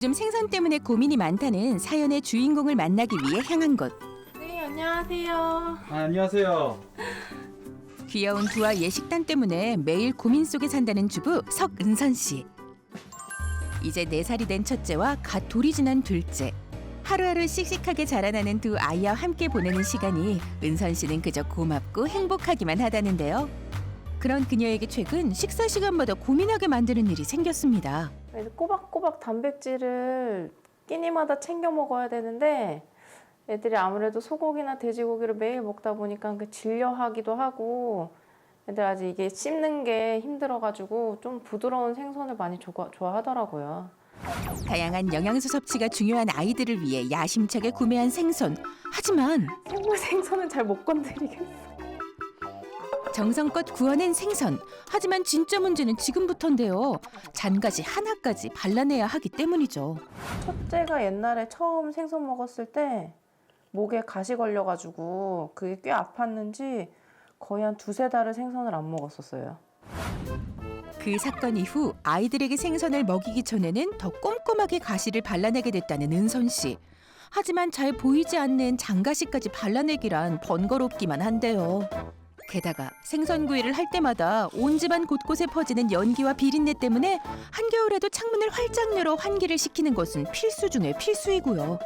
요즘 생선 때문에 고민이 많다는 사연의 주인공을 만나기 위해 향한 곳. 네, 안녕하세요. 안녕하세요. 귀여운 두 아이의 식단 때문에 매일 고민 속에 산다는 주부 석은선 씨. 이제 4살이 된 첫째와 갓 돌이 지난 둘째. 하루하루 씩씩하게 자라나는 두 아이와 함께 보내는 시간이 은선 씨는 그저 고맙고 행복하기만 하다는데요. 그런 그녀에게 최근 식사 시간마다 고민하게 만드는 일이 생겼습니다. 꼬박꼬박 단백질을 끼니마다 챙겨 먹어야 되는데 애들이 아무래도 소고기나 돼지고기를 매일 먹다 보니까 질려하기도 하고 애들 아직 이게 씹는 게 힘들어가지고 좀 부드러운 생선을 많이 좋아하더라고요. 다양한 영양소 섭취가 중요한 아이들을 위해 야심차게 구매한 생선. 하지만 생선은 잘 못 건드리겠어요. 정성껏 구워낸 생선. 하지만 진짜 문제는 지금부터인데요. 잔가시 하나까지 발라내야 하기 때문이죠. 첫째가 옛날에 처음 생선 먹었을 때 목에 가시 걸려가지고 그게 꽤 아팠는지 거의 한 2-3달을 생선을 안 먹었었어요. 그 사건 이후 아이들에게 생선을 먹이기 전에는 더 꼼꼼하게 가시를 발라내게 됐다는 은선 씨. 하지만 잘 보이지 않는 장가시까지 발라내기란 번거롭기만 한데요. 게다가 생선구이를 할 때마다 온 집안 곳곳에 퍼지는 연기와 비린내 때문에 한겨울에도 창문을 활짝 열어 환기를 시키는 것은 필수 중의 필수이고요.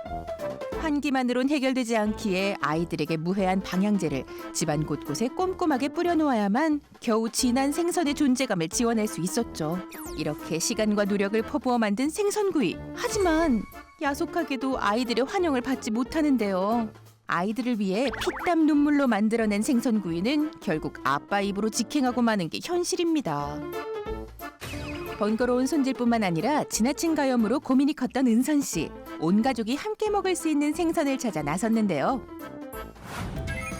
환기만으론 해결되지 않기에 아이들에게 무해한 방향제를 집안 곳곳에 꼼꼼하게 뿌려놓아야만 겨우 진한 생선의 존재감을 지원할 수 있었죠. 이렇게 시간과 노력을 퍼부어 만든 생선구이. 하지만 야속하게도 아이들의 환영을 받지 못하는데요. 아이들을 위해 피땀 눈물로 만들어낸 생선구이는 결국 아빠 입으로 직행하고 마는 게 현실입니다. 번거로운 손질뿐만 아니라 지나친 가염으로 고민이 컸던 은선 씨. 온 가족이 함께 먹을 수 있는 생선을 찾아 나섰는데요.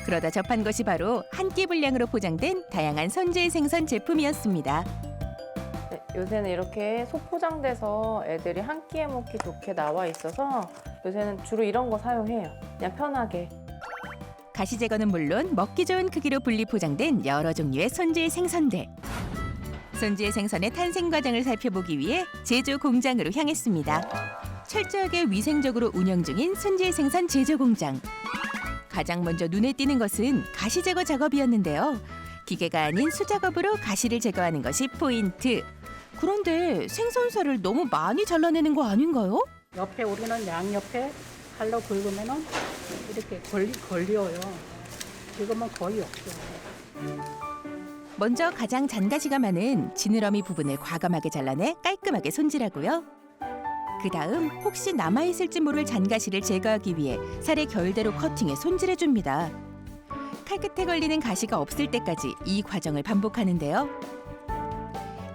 그러다 접한 것이 바로 한 끼 분량으로 포장된 다양한 손질 생선 제품이었습니다. 네, 요새는 이렇게 소포장돼서 애들이 한 끼에 먹기 좋게 나와 있어서 요새는 주로 이런 거 사용해요. 그냥 편하게. 가시 제거는 물론 먹기 좋은 크기로 분리 포장된 여러 종류의 손질 생선들. 손질 생선의 탄생 과정을 살펴보기 위해 제조 공장으로 향했습니다. 철저하게 위생적으로 운영 중인 손질 생선 제조 공장. 가장 먼저 눈에 띄는 것은 가시 제거 작업이었는데요. 기계가 아닌 수작업으로 가시를 제거하는 것이 포인트. 그런데 생선살을 너무 많이 잘라내는 거 아닌가요? 옆에 우리는 양옆에 칼로 긁으면은 이렇게 걸려요. 지금은 거의 없죠. 먼저 가장 잔가시가 많은 지느러미 부분을 과감하게 잘라내 깔끔하게 손질하고요. 그 다음 혹시 남아있을지 모를 잔가시를 제거하기 위해 살의 결대로 커팅해 손질해줍니다. 칼끝에 걸리는 가시가 없을 때까지 이 과정을 반복하는데요.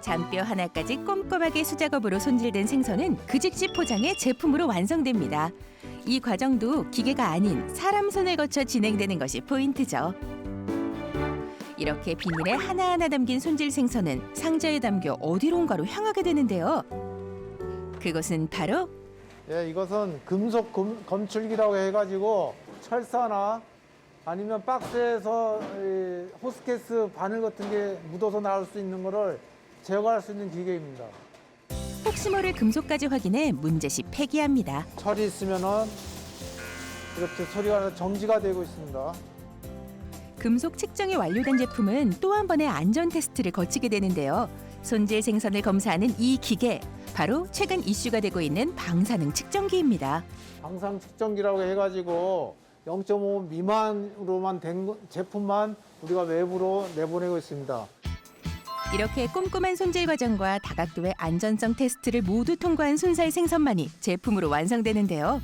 잔뼈 하나까지 꼼꼼하게 수작업으로 손질된 생선은 그 즉시 포장해 제품으로 완성됩니다. 이 과정도 기계가 아닌 사람 손을 거쳐 진행되는 것이 포인트죠. 이렇게 비닐에 하나하나 담긴 손질 생선은 상자에 담겨 어디론가로 향하게 되는데요. 그것은 바로 예, 이것은 금속 검출기라고 해가지고 철사나 아니면 박스에서 호스케이스 바늘 같은 게 묻어서 나올 수 있는 거를 제거할 수 있는 기계입니다. 혹시 모를 금속까지 확인해 문제시 폐기합니다. 철이 있으면은 이렇게 소리가 정지가 되고 있습니다. 금속 측정이 완료된 제품은 또 한 번의 안전 테스트를 거치게 되는데요. 손질 생선을 검사하는 이 기계, 바로 최근 이슈가 되고 있는 방사능 측정기입니다. 방사능 측정기라고 해가지고 0.5 미만으로만 된 제품만 우리가 외부로 내보내고 있습니다. 이렇게 꼼꼼한 손질 과정과 다각도의 안전성 테스트를 모두 통과한 순살 생선만이 제품으로 완성되는데요.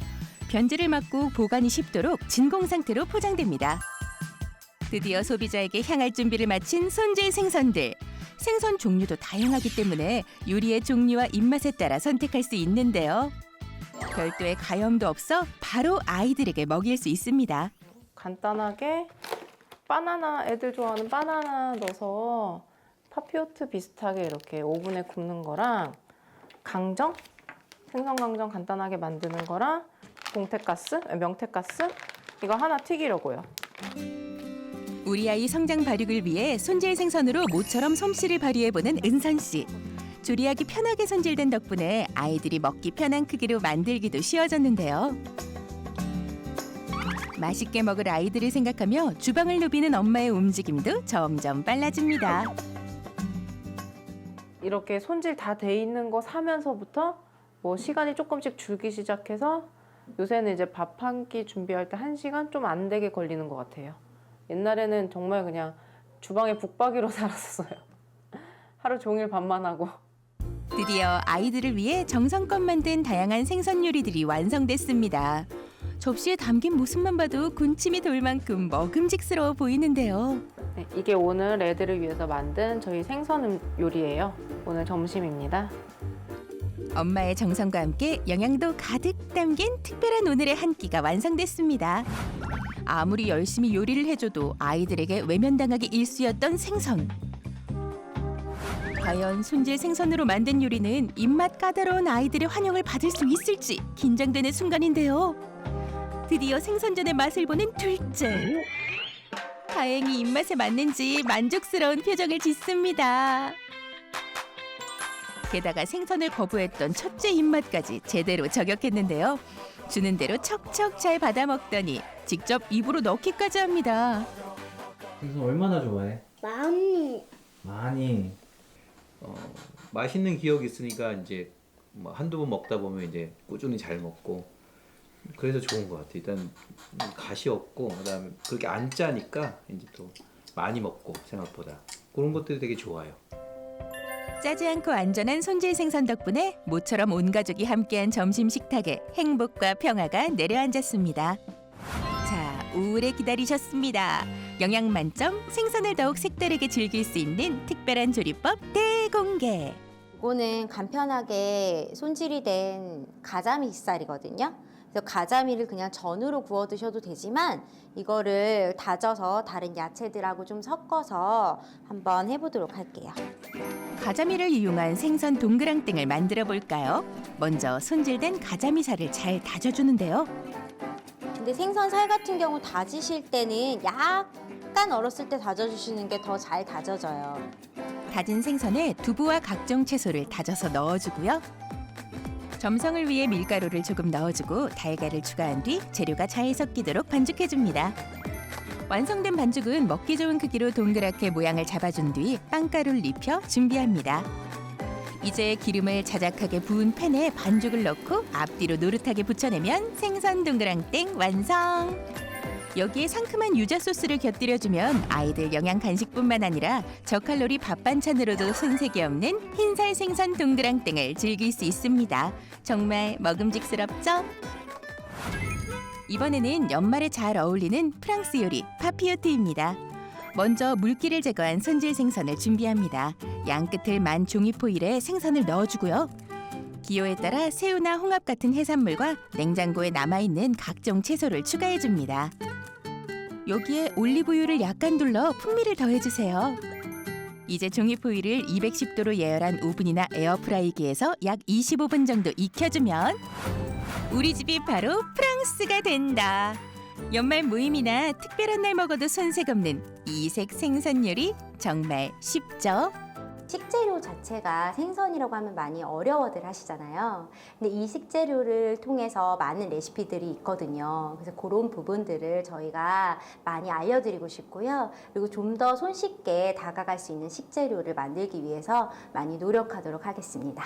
변질을 막고 보관이 쉽도록 진공 상태로 포장됩니다. 드디어 소비자에게 향할 준비를 마친 손질 생선들. 생선 종류도 다양하기 때문에 요리의 종류와 입맛에 따라 선택할 수 있는데요. 별도의 가염도 없어 바로 아이들에게 먹일 수 있습니다. 간단하게 바나나, 애들 좋아하는 바나나 넣어서 파피오트 비슷하게 이렇게 오븐에 굽는 거랑 강정, 생선 강정 간단하게 만드는 거랑 명태가스 이거 하나 튀기려고요. 우리 아이 성장 발육을 위해 손질 생선으로 모처럼 솜씨를 발휘해보는 은선 씨. 조리하기 편하게 손질된 덕분에 아이들이 먹기 편한 크기로 만들기도 쉬워졌는데요. 맛있게 먹을 아이들을 생각하며 주방을 누비는 엄마의 움직임도 점점 빨라집니다. 이렇게 손질 다 돼 있는 거 사면서부터 뭐 시간이 조금씩 줄기 시작해서 요새는 이제 밥 한 끼 준비할 때 1시간 좀 안 되게 걸리는 것 같아요. 옛날에는 정말 그냥 주방에 북박이로 살았었어요. 하루 종일 밥만 하고. 드디어 아이들을 위해 정성껏 만든 다양한 생선 요리들이 완성됐습니다. 접시에 담긴 모습만 봐도 군침이 돌 만큼 먹음직스러워 보이는데요. 네, 이게 오늘 애들을 위해서 만든 저희 생선 요리예요. 오늘 점심입니다. 엄마의 정성과 함께 영양도 가득 담긴 특별한 오늘의 한 끼가 완성됐습니다. 아무리 열심히 요리를 해줘도 아이들에게 외면당하기 일쑤였던 생선. 과연 손질 생선으로 만든 요리는 입맛 까다로운 아이들의 환영을 받을 수 있을지 긴장되는 순간인데요. 드디어 생선전의 맛을 보는 둘째. 다행히 입맛에 맞는지 만족스러운 표정을 짓습니다. 게다가 생선을 거부했던 첫째 입맛까지 제대로 저격했는데요. 주는 대로 척척 잘 받아 먹더니 직접 입으로 넣기까지 합니다. 생선 얼마나 좋아해? 많이. 맛있는 기억이 있으니까 이제 뭐 한두 번 먹다 보면 이제 꾸준히 잘 먹고 그래서 좋은 것 같아. 일단 가시 없고 그다음에 그렇게 안 짜니까 이제 또 많이 먹고 생각보다 그런 것들이 되게 좋아요. 짜지 않고 안전한 손질 생선 덕분에 모처럼 온 가족이 함께한 점심 식탁에 행복과 평화가 내려앉았습니다. 자, 오래 기다리셨습니다. 영양 만점 생선을 더욱 색다르게 즐길 수 있는 특별한 조리법 대공개. 이거는 간편하게 손질이 된 가자미살이거든요. 그래서 가자미를 그냥 전으로 구워 드셔도 되지만 이거를 다져서 다른 야채들하고 좀 섞어서 한번 해보도록 할게요. 가자미를 이용한 생선 동그랑땡을 만들어 볼까요? 먼저 손질된 가자미살을 잘 다져주는데요. 근데 생선살 같은 경우 다지실 때는 약간 얼었을 때 다져주시는 게 더 잘 다져져요. 다진 생선에 두부와 각종 채소를 다져서 넣어주고요. 점성을 위해 밀가루를 조금 넣어주고 달걀을 추가한 뒤 재료가 잘 섞이도록 반죽해줍니다. 완성된 반죽은 먹기 좋은 크기로 동그랗게 모양을 잡아준 뒤 빵가루를 입혀 준비합니다. 이제 기름을 자작하게 부은 팬에 반죽을 넣고 앞뒤로 노릇하게 붙여내면 생선 동그랑땡 완성! 여기에 상큼한 유자 소스를 곁들여주면 아이들 영양 간식뿐만 아니라 저칼로리 밥 반찬으로도 손색이 없는 흰살 생선 동그랑땡을 즐길 수 있습니다. 정말 먹음직스럽죠? 이번에는 연말에 잘 어울리는 프랑스 요리 파피요트입니다. 먼저 물기를 제거한 손질 생선을 준비합니다. 양끝을 만 종이포일에 생선을 넣어주고요. 기호에 따라 새우나 홍합 같은 해산물과 냉장고에 남아있는 각종 채소를 추가해줍니다. 여기에 올리브유를 약간 둘러 풍미를 더해주세요. 이제 종이포일을 210도로 예열한 오븐이나 에어프라이기에서 약 25분 정도 익혀주면 우리 집이 바로 프랑스가 된다. 연말 모임이나 특별한 날 먹어도 손색 없는 이색 생선 요리 정말 쉽죠? 식재료 자체가 생선이라고 하면 많이 어려워들 하시잖아요. 근데 이 식재료를 통해서 많은 레시피들이 있거든요. 그래서 그런 부분들을 저희가 많이 알려드리고 싶고요. 그리고 좀 더 손쉽게 다가갈 수 있는 식재료를 만들기 위해서 많이 노력하도록 하겠습니다.